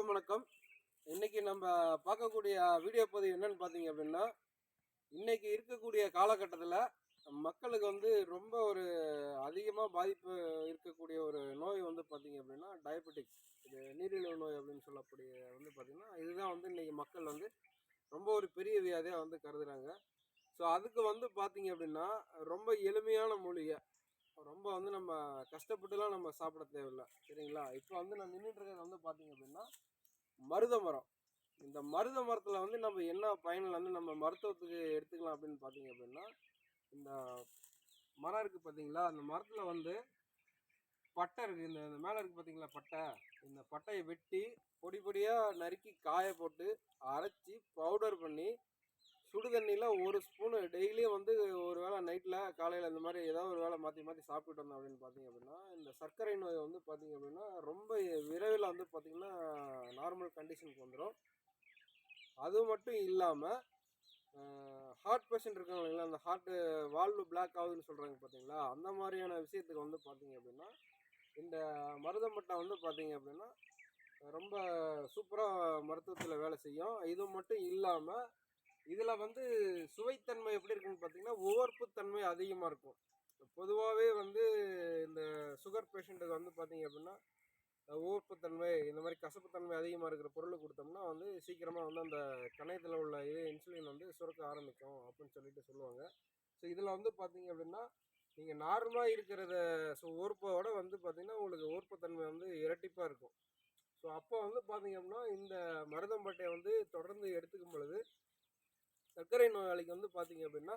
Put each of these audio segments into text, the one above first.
அனைவருக்கும் வணக்கம். இன்னைக்கு நம்ம பார்க்கக்கூடிய வீடியோ பதிவு என்னன்னு பார்த்தீங்க அப்படின்னா, இன்னைக்கு இருக்கக்கூடிய காலகட்டத்தில் மக்களுக்கு ரொம்ப ஒரு அதிகமாக பாதிப்பு இருக்கக்கூடிய ஒரு நோய் பார்த்தீங்க அப்படின்னா டயபெட்டிக்ஸ். இது நீரிழிவு நோய் அப்படின்னு சொல்லக்கூடிய பார்த்தீங்கன்னா இதுதான் இன்னைக்கு மக்கள் ரொம்ப ஒரு பெரிய வியாதியாக கருதுறாங்க. ஸோ அதுக்கு பார்த்தீங்க அப்படின்னா ரொம்ப எளிமையான மூலிகை, ரொம்ப நம்ம கஷ்டப்பட்டுலாம் நம்ம சாப்பிட தேவையில்லை, சரிங்களா? இப்போ நான் நின்றுட்டு இருக்கிறது பார்த்தீங்க அப்படின்னா மருத மரம். இந்த மருத மரத்தில் நம்ம என்ன பயனில் நம்ம மருத்துவத்துக்கு எடுத்துக்கலாம் அப்படின்னு பார்த்தீங்க அப்படின்னா, இந்த மரம் இருக்குது பார்த்தீங்களா, அந்த மரத்தில் பட்டை இருக்குது. இந்த மேலே இருக்குது பார்த்தீங்களா பட்டை, இந்த பட்டையை வெட்டி பொடி பொடியாக நறுக்கி காய போட்டு அரைச்சி பவுடர் பண்ணி சுடு தண்ணியில் ஒரு ஸ்பூனு டெய்லியும் ஒரு வேளை நைட்டில் காலையில் இந்த மாதிரி ஏதாவது ஒரு வேளை மாற்றி மாற்றி சாப்பிட்டுட்டு வந்தோம் அப்படின்னு பார்த்தீங்க அப்படின்னா இந்த சர்க்கரை நோய் பார்த்தீங்க அப்படின்னா ரொம்ப விரைவில் பார்த்தீங்கன்னா நார்மல் கண்டிஷனுக்கு வந்துடும். அது மட்டும் இல்லாமல் ஹார்ட் பேஷண்ட் இருக்காங்க இல்லைங்களா, அந்த ஹார்ட்டு வால்வு பிளாக் ஆகுதுன்னு சொல்கிறாங்க பார்த்தீங்களா, அந்த மாதிரியான விஷயத்துக்கு பார்த்தீங்க அப்படின்னா இந்த மருதம்பட்டை பார்த்தீங்க அப்படின்னா ரொம்ப சூப்பராக மருத்துவத்தில் வேலை செய்யும். இது மட்டும் இல்லாமல் இதில் சுவைத்தன்மை எப்படி இருக்குன்னு பார்த்தீங்கன்னா உவர்ப்புத்தன்மை அதிகமாக இருக்கும். பொதுவாகவே இந்த சுகர் பேஷண்ட்டுக்கு பார்த்தீங்க அப்படின்னா உவர்ப்புத்தன்மை இந்த மாதிரி கசப்புத்தன்மை அதிகமாக இருக்கிற பொருள் கொடுத்தோம்னா சீக்கிரமாக அந்த கணையத்தில் உள்ள இன்சுலின் சுரக்க ஆரம்பிக்கும் அப்படின்னு சொல்லிட்டு சொல்லுவாங்க. ஸோ இதில் பார்த்தீங்க அப்படின்னா நீங்கள் நார்மலாக இருக்கிறத உவர்ப்போட பார்த்தீங்கன்னா உங்களுக்கு உவர்ப்புத்தன்மை இரட்டிப்பாக இருக்கும். ஸோ அப்போ பார்த்தீங்க அப்படின்னா இந்த மருதம்பட்டையை தொடர்ந்து எடுத்துக்கும் பொழுது சர்க்கரை நோயாளிக்கு பார்த்தீங்க அப்படின்னா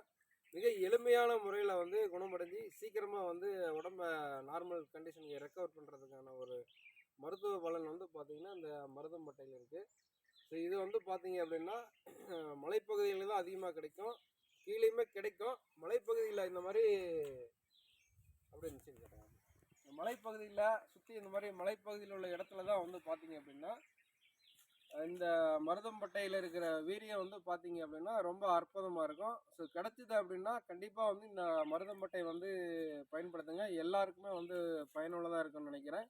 மிக எளிமையான முறையில் குணமடைஞ்சு சீக்கிரமாக உடம்ப நார்மல் கண்டிஷனுக்கு ரெக்கவர் பண்ணுறதுக்கான ஒரு மருத்துவ பலன் பார்த்தீங்கன்னா இந்த மருதம்பட்டையில் இருக்குது. ஸோ இது பார்த்தீங்க அப்படின்னா மலைப்பகுதிகளில் தான் அதிகமாக கிடைக்கும், கீழேயுமே கிடைக்கும். மலைப்பகுதியில் இந்த மாதிரி அப்படி இருந்துச்சுன்னு கேட்டாங்க. மலைப்பகுதியில் சுற்றி இந்த மாதிரி மலைப்பகுதியில் உள்ள இடத்துல தான் பார்த்தீங்க அப்படின்னா இந்த மருதம்பட்டையில் இருக்கிற வீரியம் பார்த்தீங்க அப்படின்னா ரொம்ப அற்புதமாக இருக்கும். ஸோ கிடச்சிது அப்படின்னா கண்டிப்பாக இந்த மருதம்பட்டை பயன்படுத்துங்க. எல்லாருக்குமே பயனுள்ளதாக இருக்கும்னு நினைக்கிறேன்.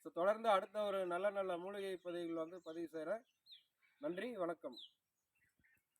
ஸோ தொடர்ந்து அடுத்த ஒரு நல்ல நல்ல மூலிகை பதிவுகள் பதிவு செய்கிறேன். நன்றி, வணக்கம்.